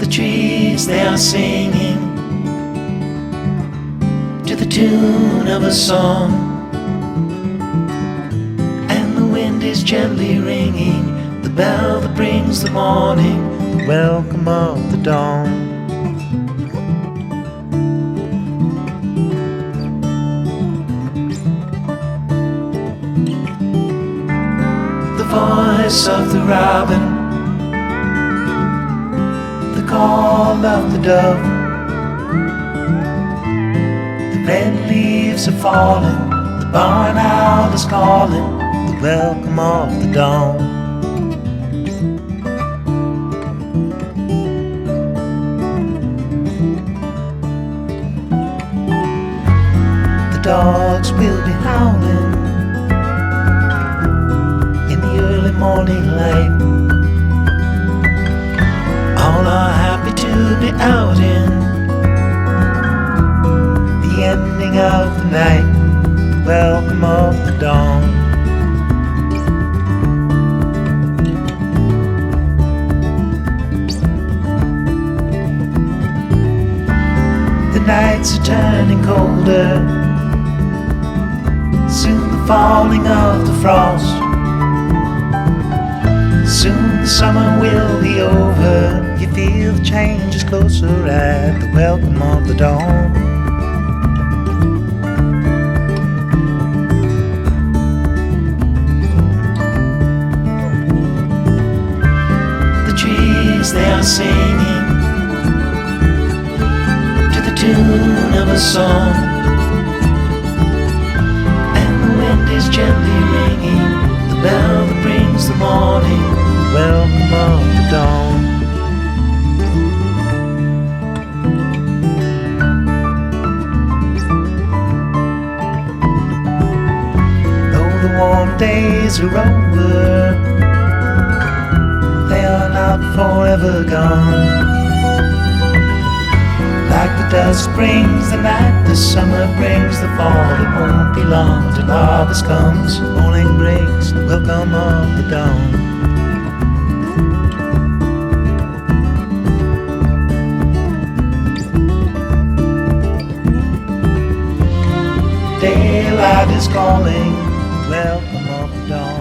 The trees, they are singing to the tune of a song, and the wind is gently ringing the bell that brings the morning, the welcome of the dawn. The voice of the robin, the call of the dove, the red leaves are falling, the barn owl is calling, the welcome of the dawn. The dogs will be howling in the early morning light. All are happy to be out in the ending of the night, the welcome of the dawn. The nights are turning colder, soon the falling of the frost. Soon the summer will be over, you feel the change is closer at the welcome of the dawn. The trees, they are singing to the tune of a song, and the wind is gently ringing the bell that brings the morning, welcome of the dawn. Though the warm days are over, they are not forever gone. Like the dusk brings the night, the summer brings the fall. It won't be long till harvest comes, morning breaks, the welcome of the dawn. Daylight is calling, welcome of the dawn.